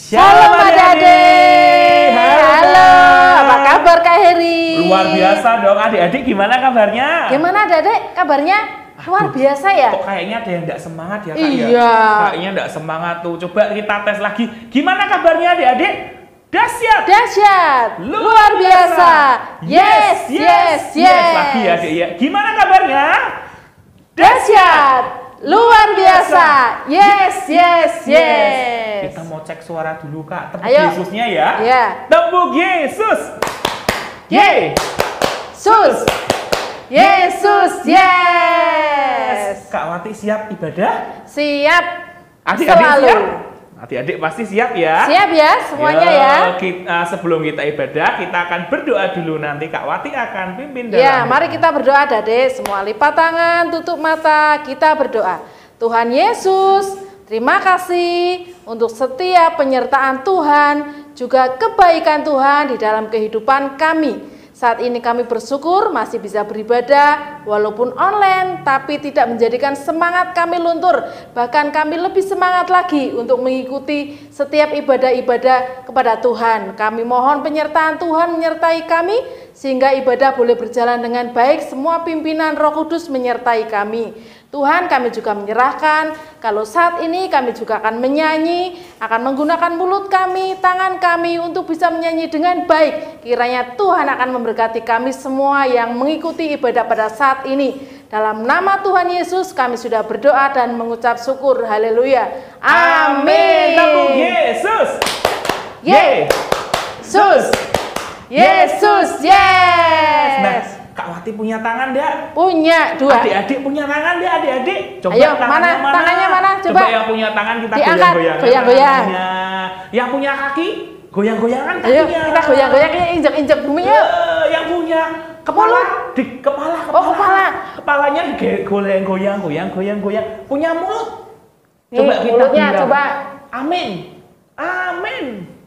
Shalom adik-adik. Halo, apa kabar Kak Heri? Luar biasa dong adik-adik, gimana kabarnya? Gimana adik-adik kabarnya? Luar biasa ya? Kok kayaknya ada yang nggak semangat ya Kak? Iya. Ya? Kayaknya nggak semangat tuh. Coba kita tes lagi. Gimana kabarnya adik-adik? Dahsyat. Dahsyat. Luar biasa. Yes, yes, yes. Lagi ya adik ya. Gimana kabarnya? Dahsyat. Luar biasa. Yes, yes, yes. Kita mau cek suara dulu Kak. Tepuk Ayo. Yesusnya ya. Ya. Tepuk Yesus. Yesus. Yesus, yes. Kak Wati siap ibadah? Siap. Adik-adik Selalu. siap? Adik-adik pasti siap ya? Siap ya semuanya ya. Sebelum kita ibadah, kita akan berdoa dulu. Nanti Kak Wati akan pimpin dalam. Ya, mari kita berdoa adik-adik. Semua lipat tangan, tutup mata, kita berdoa. Tuhan Yesus, terima kasih untuk setiap penyertaan Tuhan, juga kebaikan Tuhan di dalam kehidupan kami. Saat ini kami bersyukur masih bisa beribadah walaupun online, tapi tidak menjadikan semangat kami luntur. Bahkan kami lebih semangat lagi untuk mengikuti setiap ibadah-ibadah kepada Tuhan. Kami mohon penyertaan Tuhan menyertai kami, sehingga ibadah boleh berjalan dengan baik. Semua pimpinan Roh Kudus menyertai kami. Tuhan, kami juga menyerahkan kalau saat ini kami juga akan menyanyi, akan menggunakan mulut kami, tangan kami untuk bisa menyanyi dengan baik. Kiranya Tuhan akan memberkati kami semua yang mengikuti ibadah pada saat ini. Dalam nama Tuhan Yesus kami sudah berdoa dan mengucap syukur. Haleluya. Amin. Tepuk Yesus. Yesus. Yesus. Yes. Nah, Kak Wati punya tangan enggak? Punya dua. Adik-adik punya tangan enggak adik-adik? Coba ayo, tangannya mana? Coba yang punya tangan kita diangkat, goyang-goyang. Yang punya kaki, goyang-goyangan kakinya. Ayo, kita goyang-goyang, injek-injek bumi yuk. Yang punya kepala, di kepala. Oh, kepala. Kepalanya goyang-goyang. Punya mulut. Coba Nih, kita mulutnya, bilang, coba. Amin. Amin.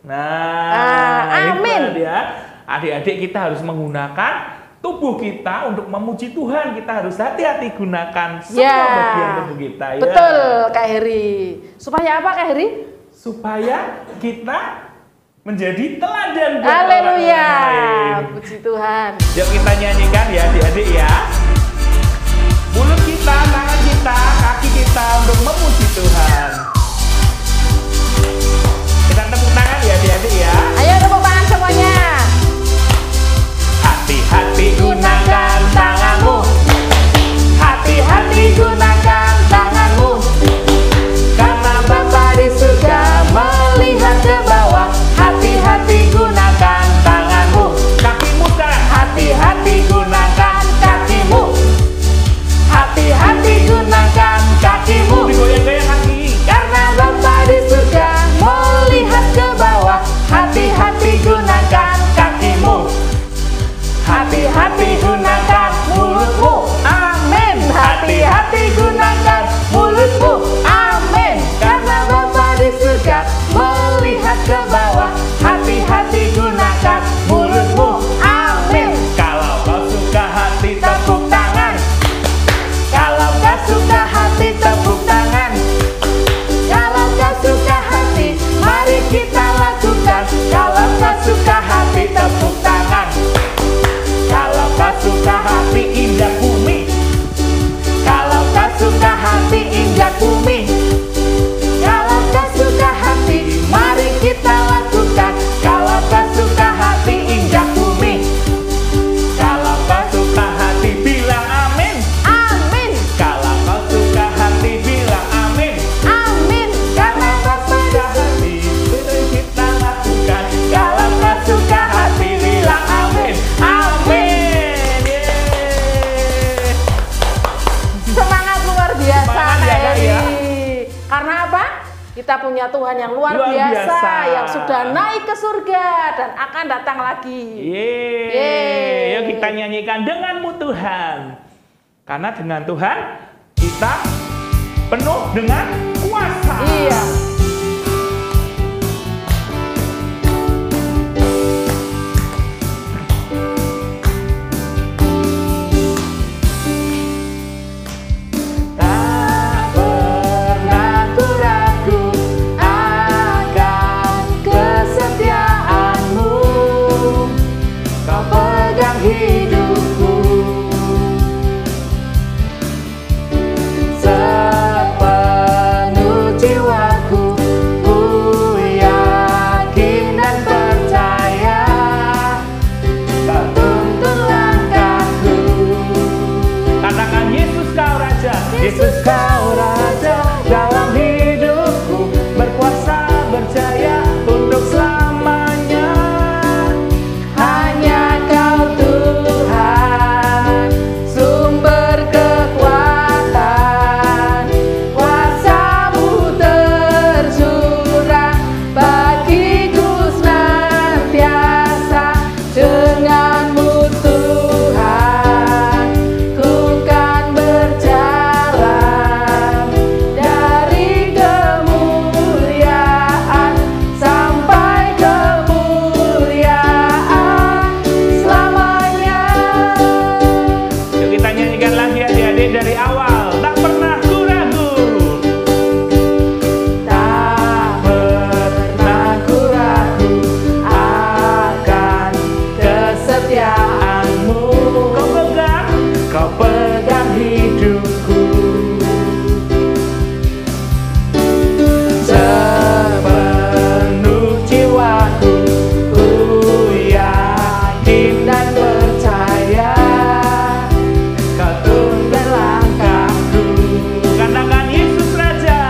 Nah, amin. Itu dia. Adik-adik kita harus menggunakan tubuh kita untuk memuji Tuhan. Kita harus hati-hati gunakan semua bagian tubuh kita ya. Betul Kak Heri. Supaya apa Kak Heri? Supaya kita menjadi teladan buat Haleluya. orang lain. Puji Tuhan. Yuk kita nyanyikan ya adik-adik ya. Mulut kita, tangan kita, kaki kita untuk memuji Tuhan. Kita tepuk tangan ya adik-adik ya. Ayo tepuk tangan semuanya. Hati-hati gunakan tanganmu. Hati-hati gunakan tanganmu. Karena Bapa di surga melihat ke bawah. Hati-hati gunakan tanganmu. Kakimu sekarang. Hati-hati gunakan kakimu. Hati-hati gunakan kakimu. Digoyang-goyang kaki. Kita punya Tuhan yang luar biasa, yang sudah naik ke surga dan akan datang lagi. Yeay. Yuk kita nyanyikan denganmu Tuhan. Karena dengan Tuhan kita penuh dengan kuasa. Iya. Hidupku sepenuh jiwaku, ku yakin dan percaya Kau tuntun langkahku. Katakan Yesus Kau Raja, Yesus Kau Raja dalam hidupku, berkuasa berjaya untuk selamanya. Hanya Kau Tuhan, sumber kekuatan, kuasa-Mu tercurah bagiku senantiasa. Dengan-Mu Tuhan, ku kan berjalan dari kemuliaan sampai kemuliaan selamanya. Yuk kita nyanyikan lagi adik-adik dari awal. Tak pernah ku ragu, tak pernah ku ragu akan kesetiaan-Mu. Kau pegang hidupku, sepenuh jiwaku, ku yakin dan percaya Kau tuntun langkahku. Katakan Yesus Raja,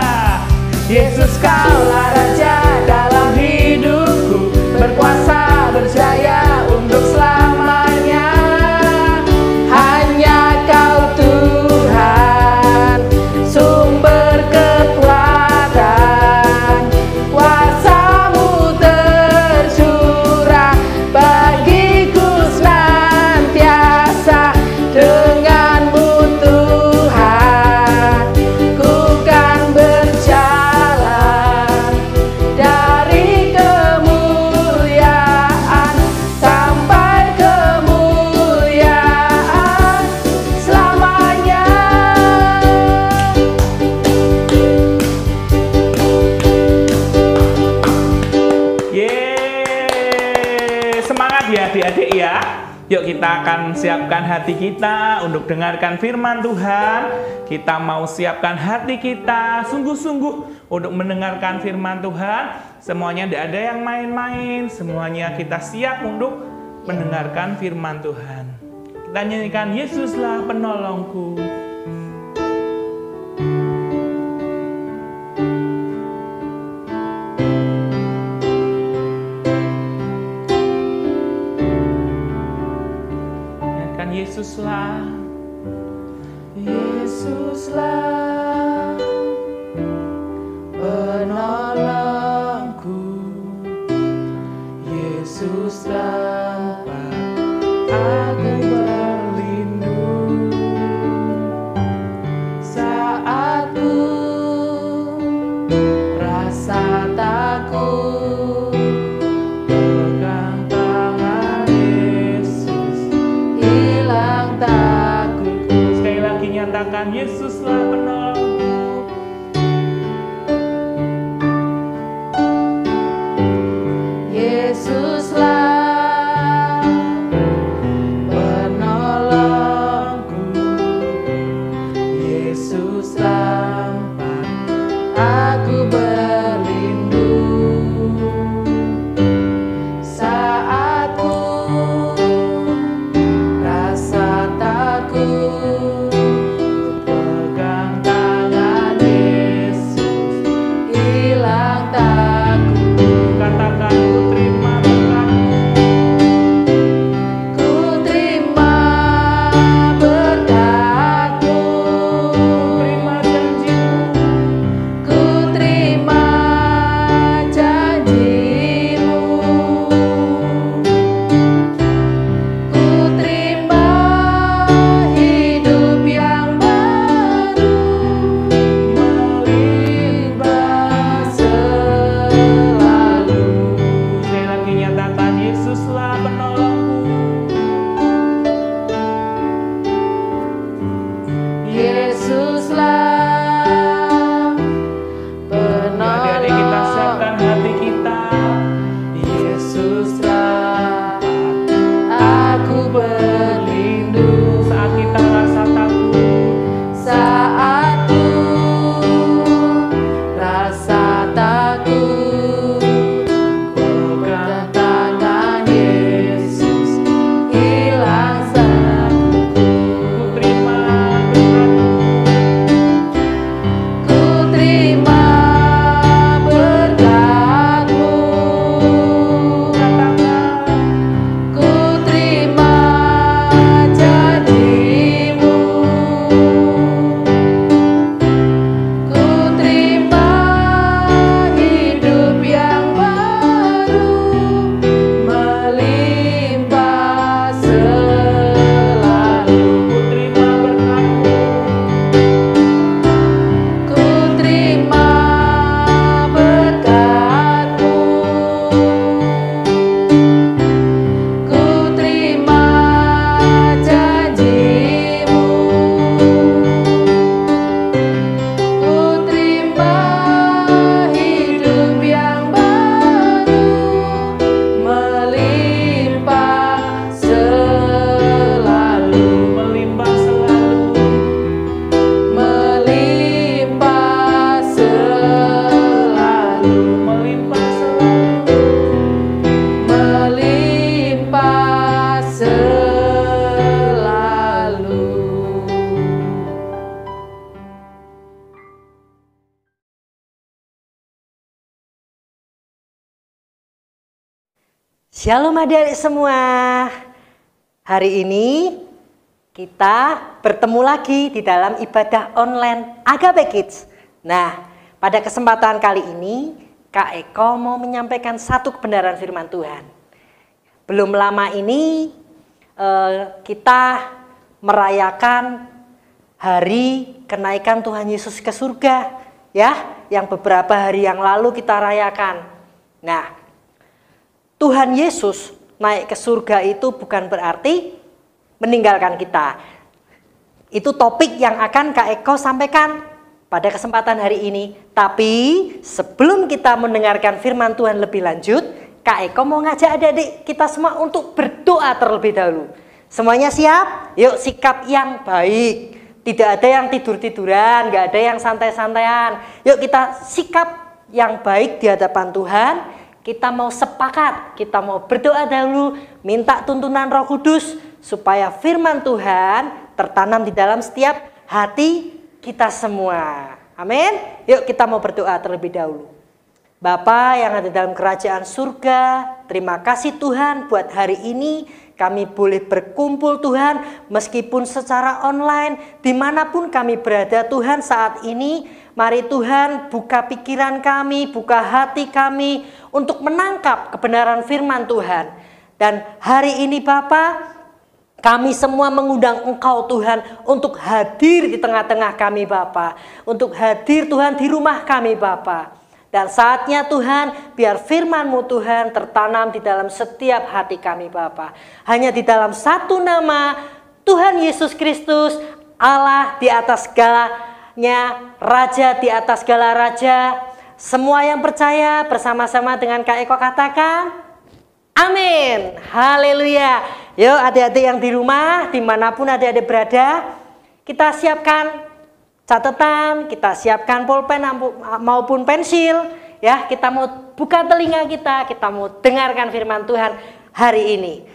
Yesus Kaulah Raja dalam hidupku, berkuasa berjaya untuk selamanya. Hanya Kau Tuhan, sumber kekuatan, kuasa-Mu tercurah bagiku senantiasa. Dengan-Mu Tuhan, ku kan berjalan dari kemuliaan sampai kemuliaan selamanya. Yeay, semangat ya adik-adik ya. Yuk kita akan siapkan hati kita untuk dengarkan firman Tuhan. Kita mau siapkan hati kita sungguh-sungguh untuk mendengarkan firman Tuhan. Semuanya tidak ada yang main-main. Semuanya kita siap untuk mendengarkan firman Tuhan. Kita nyanyikan Yesuslah penolongku. Nyanyikan Yesuslah, Yesuslah penolongku, Yesuslah aku berlindung saat ku rasa takut. Pegang tangan Yesus, hilang takutku. Sekali lagi nyatakan Yesuslah penolongku. selalu, melimpah selalu, melimpah selalu. Shalom adik-adik semua. Hari ini kita bertemu lagi di dalam ibadah online Agape Kids. Nah, pada kesempatan kali ini Kak Eko mau menyampaikan satu kebenaran firman Tuhan. Belum lama ini kita merayakan hari kenaikan Tuhan Yesus ke surga, ya, yang beberapa hari yang lalu kita rayakan. Nah, Tuhan Yesus naik ke surga itu bukan berarti meninggalkan kita. Itu topik yang akan Kak Eko sampaikan pada kesempatan hari ini. Tapi sebelum kita mendengarkan firman Tuhan lebih lanjut, Kak Eko mau ngajak adik-adik kita semua untuk berdoa terlebih dahulu. Semuanya siap? Yuk, sikap yang baik. Tidak ada yang tidur-tiduran, gak ada yang santai-santaian. Yuk kita sikap yang baik di hadapan Tuhan. Kita mau sepakat, kita mau berdoa dahulu, minta tuntunan Roh Kudus supaya firman Tuhan tertanam di dalam setiap hati kita semua. Amin. Yuk kita mau berdoa terlebih dahulu. Bapa yang ada dalam kerajaan surga, terima kasih Tuhan buat hari ini kami boleh berkumpul Tuhan, meskipun secara online, dimanapun kami berada Tuhan saat ini. Mari Tuhan buka pikiran kami, buka hati kami untuk menangkap kebenaran firman Tuhan. Dan hari ini Bapa, kami semua mengundang Engkau Tuhan untuk hadir di tengah-tengah kami Bapa. Untuk hadir Tuhan di rumah kami Bapa. Dan saatnya Tuhan, biar firman-Mu Tuhan tertanam di dalam setiap hati kami Bapa. Hanya di dalam satu nama, Tuhan Yesus Kristus, Allah di atas segalanya, Raja di atas segala raja. Semua yang percaya bersama-sama dengan Kak Eko katakan, amin. Haleluya. Yuk adik-adik yang di rumah, dimanapun adik-adik berada, kita siapkan catatan, kita siapkan pulpen maupun pensil, ya. Kita mau buka telinga kita mau dengarkan firman Tuhan hari ini.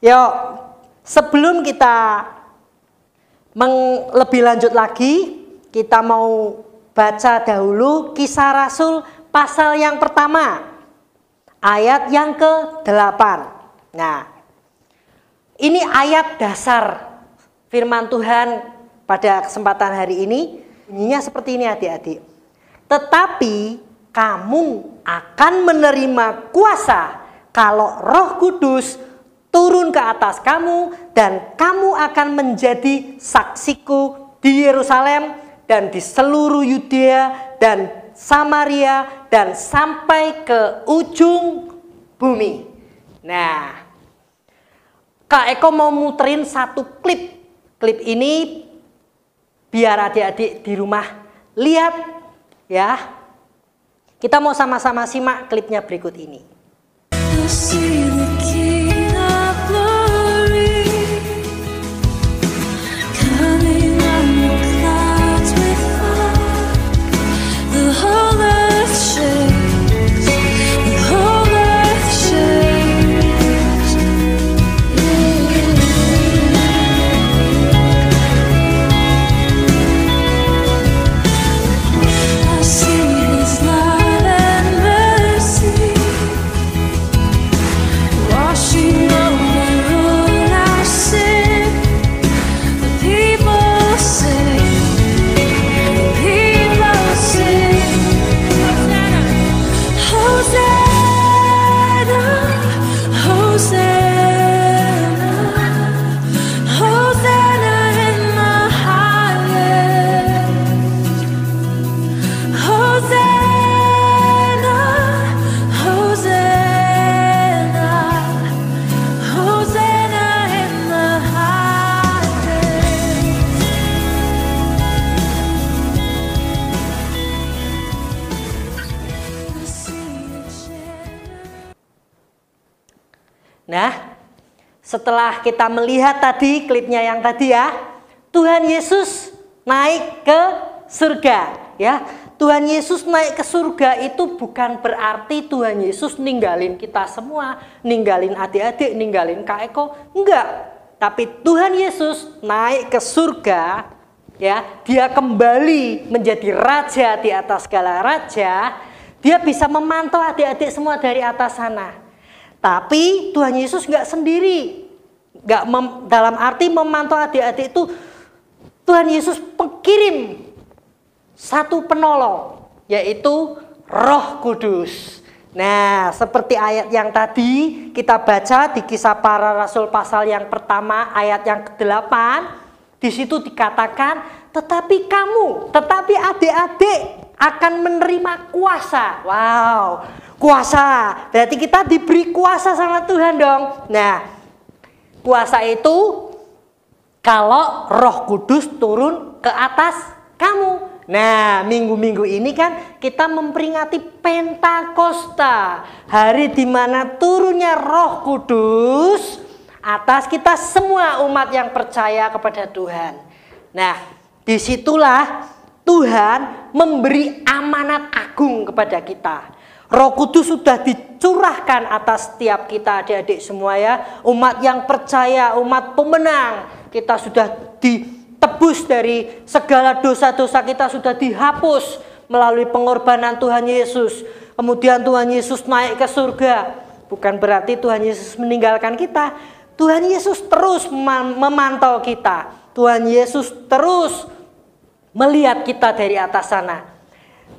Yuk, sebelum kita lebih lanjut lagi, kita mau baca dahulu Kisah Rasul pasal yang pertama, ayat yang ke-8. Nah, ini ayat dasar firman Tuhan pada kesempatan hari ini. Bunyinya seperti ini adik-adik. Tetapi kamu akan menerima kuasa kalau Roh Kudus turun ke atas kamu, dan kamu akan menjadi saksiku di Yerusalem dan di seluruh Yudea dan Samaria dan sampai ke ujung bumi. Nah, Kak Eko mau muterin satu klip. Klip ini biar adik-adik di rumah lihat, ya. Kita mau sama-sama simak klipnya berikut ini. Nah, setelah kita melihat tadi klipnya yang tadi, ya, Tuhan Yesus naik ke surga, ya. Tuhan Yesus naik ke surga itu bukan berarti Tuhan Yesus ninggalin kita semua, ninggalin adik-adik, ninggalin Kak Eko, enggak. Tapi Tuhan Yesus naik ke surga, ya, dia kembali menjadi raja di atas segala raja. Dia bisa memantau adik-adik semua dari atas sana. Tapi Tuhan Yesus enggak sendiri, dalam arti memantau adik-adik itu Tuhan Yesus mengirim satu penolong, yaitu Roh Kudus. Nah, seperti ayat yang tadi kita baca di Kisah Para Rasul pasal yang pertama ayat yang ke-8, di situ dikatakan, tetapi adik-adik akan menerima kuasa. Wow, kuasa. Berarti kita diberi kuasa sama Tuhan dong. Nah, kuasa itu kalau Roh Kudus turun ke atas kamu. Nah, minggu-minggu ini kan kita memperingati Pentakosta, hari di mana turunnya Roh Kudus atas kita semua umat yang percaya kepada Tuhan. Nah, disitulah Tuhan memberi amanat agung kepada kita. Roh Kudus sudah dicurahkan atas setiap kita adik-adik semua ya. Umat yang percaya, umat pemenang. Kita sudah ditebus dari segala dosa-dosa kita, sudah dihapus melalui pengorbanan Tuhan Yesus. Kemudian Tuhan Yesus naik ke surga. Bukan berarti Tuhan Yesus meninggalkan kita. Tuhan Yesus terus memantau kita. Tuhan Yesus terus melihat kita dari atas sana.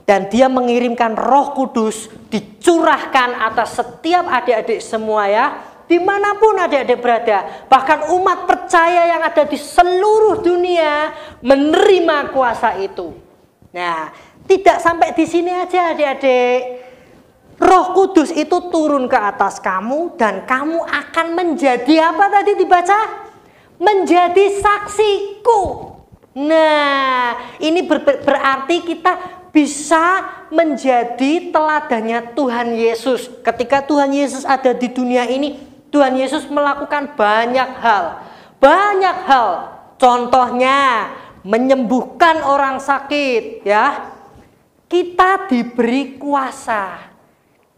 Dan dia mengirimkan Roh Kudus, dicurahkan atas setiap adik-adik semua ya. Dimanapun adik-adik berada, bahkan umat percaya yang ada di seluruh dunia menerima kuasa itu. Nah, tidak sampai di sini aja adik-adik. Roh Kudus itu turun ke atas kamu dan kamu akan menjadi apa tadi dibaca? Menjadi saksiku. Nah, ini berarti kita bisa menjadi teladannya Tuhan Yesus. Ketika Tuhan Yesus ada di dunia ini, Tuhan Yesus melakukan banyak hal. Banyak hal. Contohnya menyembuhkan orang sakit, ya. Kita diberi kuasa.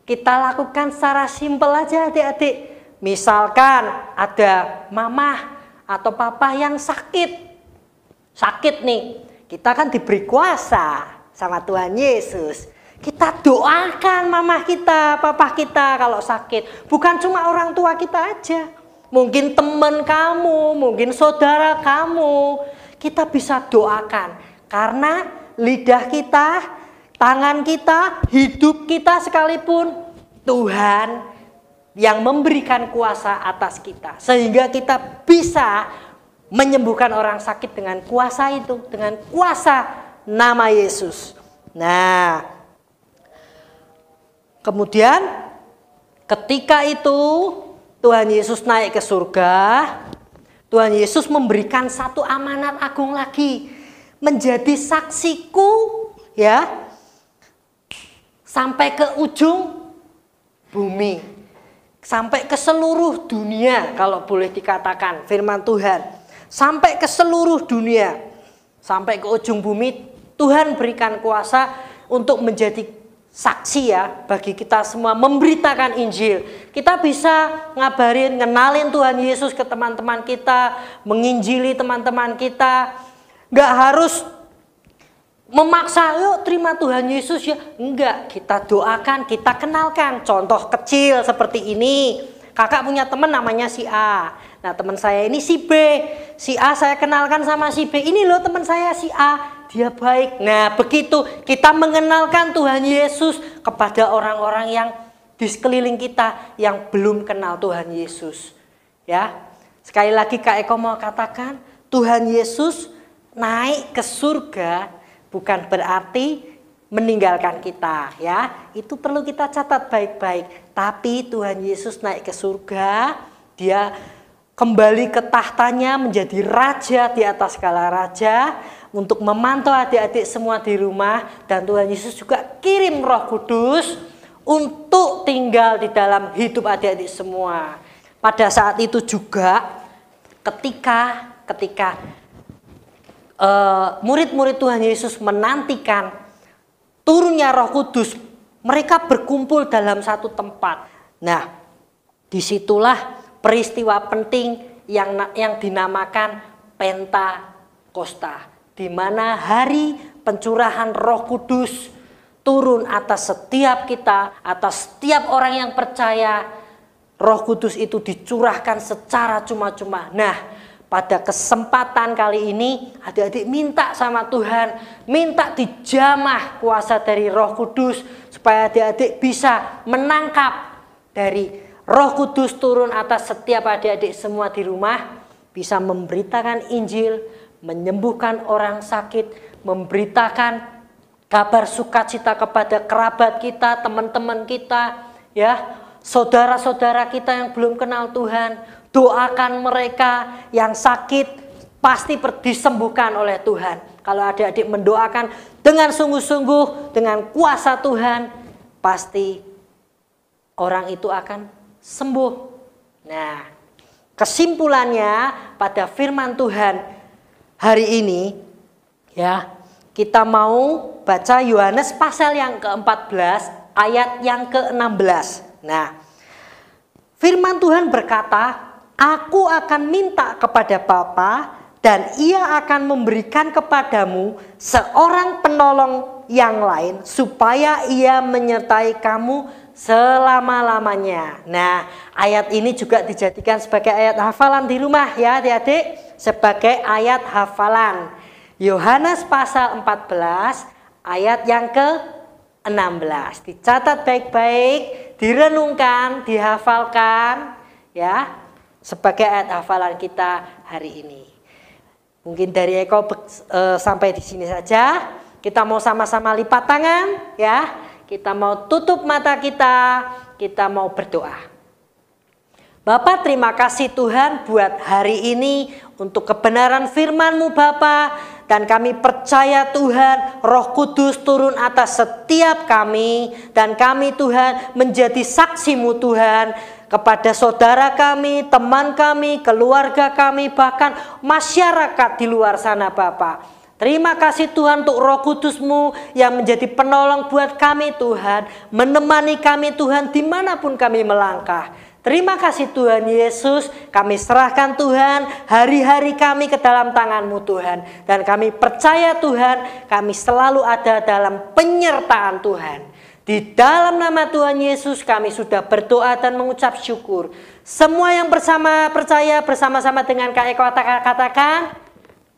Kita lakukan secara simpel aja adik-adik. Misalkan ada mama atau papa yang sakit. Sakit nih. Kita kan diberi kuasa sama Tuhan Yesus. Kita doakan mama kita, papa kita kalau sakit. Bukan cuma orang tua kita aja. Mungkin teman kamu, mungkin saudara kamu. Kita bisa doakan. Karena lidah kita, tangan kita, hidup kita sekalipun, Tuhan yang memberikan kuasa atas kita. Sehingga kita bisa menyembuhkan orang sakit dengan kuasa itu. Dengan kuasa nama Yesus. Nah, kemudian ketika itu Tuhan Yesus naik ke surga, Tuhan Yesus memberikan satu amanat agung lagi, menjadi saksiku ya sampai ke ujung bumi, sampai ke seluruh dunia kalau boleh dikatakan firman Tuhan, sampai ke seluruh dunia, sampai ke ujung bumi. Tuhan berikan kuasa untuk menjadi saksi ya bagi kita semua, memberitakan Injil. Kita bisa ngabarin, ngenalin Tuhan Yesus ke teman-teman kita, menginjili teman-teman kita. Nggak harus memaksa, yuk terima Tuhan Yesus ya. Enggak, kita doakan, kita kenalkan. Contoh kecil seperti ini. Kakak punya teman namanya si A. Nah, teman saya ini si B. Si A saya kenalkan sama si B. Ini loh teman saya si A. Dia baik. Nah, begitu kita mengenalkan Tuhan Yesus kepada orang-orang yang di sekeliling kita yang belum kenal Tuhan Yesus. Ya. Sekali lagi Kak Eko mau katakan, Tuhan Yesus naik ke surga bukan berarti meninggalkan kita, ya. Itu perlu kita catat baik-baik. Tapi Tuhan Yesus naik ke surga, dia kembali ke tahtanya menjadi raja di atas segala raja, untuk memantau adik-adik semua di rumah. Dan Tuhan Yesus juga kirim Roh Kudus untuk tinggal di dalam hidup adik-adik semua. Pada saat itu juga ketika murid-murid Tuhan Yesus menantikan turunnya Roh Kudus, mereka berkumpul dalam satu tempat. Nah, disitulah peristiwa penting yang dinamakan Pentakosta, di mana hari pencurahan Roh Kudus turun atas setiap kita, atas setiap orang yang percaya. Roh Kudus itu dicurahkan secara cuma-cuma. Nah, pada kesempatan kali ini adik-adik minta sama Tuhan, minta dijamah kuasa dari Roh Kudus supaya adik-adik bisa menangkap dari Roh Kudus turun atas setiap adik-adik semua di rumah, bisa memberitakan Injil, menyembuhkan orang sakit, memberitakan kabar sukacita kepada kerabat kita, teman-teman kita, ya, saudara-saudara kita yang belum kenal Tuhan. Doakan mereka yang sakit, pasti disembuhkan oleh Tuhan. Kalau adik-adik mendoakan dengan sungguh-sungguh, dengan kuasa Tuhan, pasti orang itu akan sembuh. Nah, kesimpulannya pada firman Tuhan hari ini, ya, kita mau baca Yohanes pasal yang ke-14 ayat yang ke-16. Nah, firman Tuhan berkata, "Aku akan minta kepada Bapa dan Ia akan memberikan kepadamu seorang penolong yang lain supaya Ia menyertai kamu selama-lamanya." Nah, ayat ini juga dijadikan sebagai ayat hafalan di rumah ya adik-adik, sebagai ayat hafalan. Yohanes pasal 14 ayat yang ke-16. Dicatat baik-baik, direnungkan, dihafalkan ya, sebagai ayat hafalan kita hari ini. Mungkin dari Eko sampai di sini saja. Kita mau sama-sama lipat tangan ya. Kita mau tutup mata kita mau berdoa. Bapak, terima kasih Tuhan buat hari ini untuk kebenaran firman-Mu Bapak. Dan kami percaya Tuhan Roh Kudus turun atas setiap kami. Dan kami Tuhan menjadi saksi-Mu Tuhan kepada saudara kami, teman kami, keluarga kami, bahkan masyarakat di luar sana Bapak. Terima kasih Tuhan untuk Roh Kudus-Mu yang menjadi penolong buat kami Tuhan. Menemani kami Tuhan dimanapun kami melangkah. Terima kasih Tuhan Yesus, kami serahkan Tuhan hari-hari kami ke dalam tangan-Mu Tuhan. Dan kami percaya Tuhan, kami selalu ada dalam penyertaan Tuhan. Di dalam nama Tuhan Yesus kami sudah berdoa dan mengucap syukur. Semua yang percaya bersama-sama dengan Kak Eko katakan,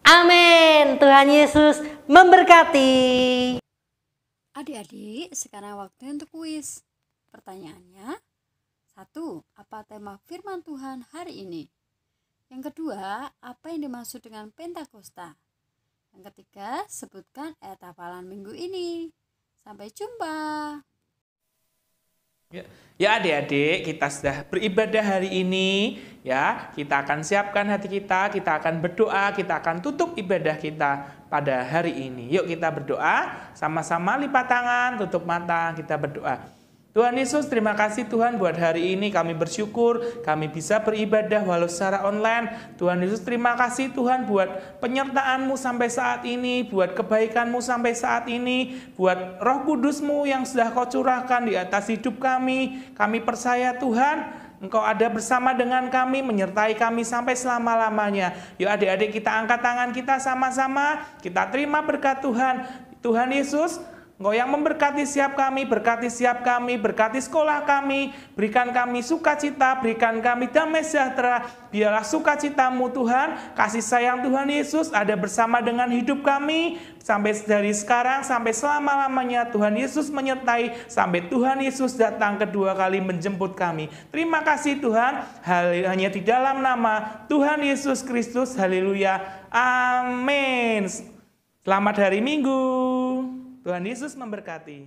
amin. Tuhan Yesus memberkati. Adik-adik, sekarang waktunya untuk kuis. Pertanyaannya, 1. Apa tema firman Tuhan hari ini? Yang kedua, apa yang dimaksud dengan Pentakosta? Yang ketiga, sebutkan ayat hafalan minggu ini. Sampai jumpa. Ya adik-adik, kita sudah beribadah hari ini. Ya, kita akan siapkan hati kita akan berdoa, kita akan tutup ibadah kita pada hari ini. Yuk kita berdoa, sama-sama lipat tangan, tutup mata, kita berdoa. Tuhan Yesus, terima kasih Tuhan buat hari ini, kami bersyukur kami bisa beribadah walau secara online. Tuhan Yesus, terima kasih Tuhan buat penyertaan-Mu sampai saat ini, buat kebaikan-Mu sampai saat ini, buat Roh Kudus-Mu yang sudah Kau curahkan di atas hidup kami. Kami percaya Tuhan, Engkau ada bersama dengan kami, menyertai kami sampai selama-lamanya. Yuk adik-adik, kita angkat tangan kita sama-sama, kita terima berkat Tuhan. Tuhan Yesus, Engkau yang memberkati setiap kami, berkati sekolah kami, berikan kami sukacita, berikan kami damai sejahtera. Biarlah sukacita-Mu Tuhan, kasih sayang Tuhan Yesus ada bersama dengan hidup kami, sampai dari sekarang, sampai selama-lamanya. Tuhan Yesus menyertai, sampai Tuhan Yesus datang kedua kali menjemput kami. Terima kasih Tuhan, hanya di dalam nama Tuhan Yesus Kristus, haleluya, amin. Selamat hari Minggu. Tuhan Yesus memberkati.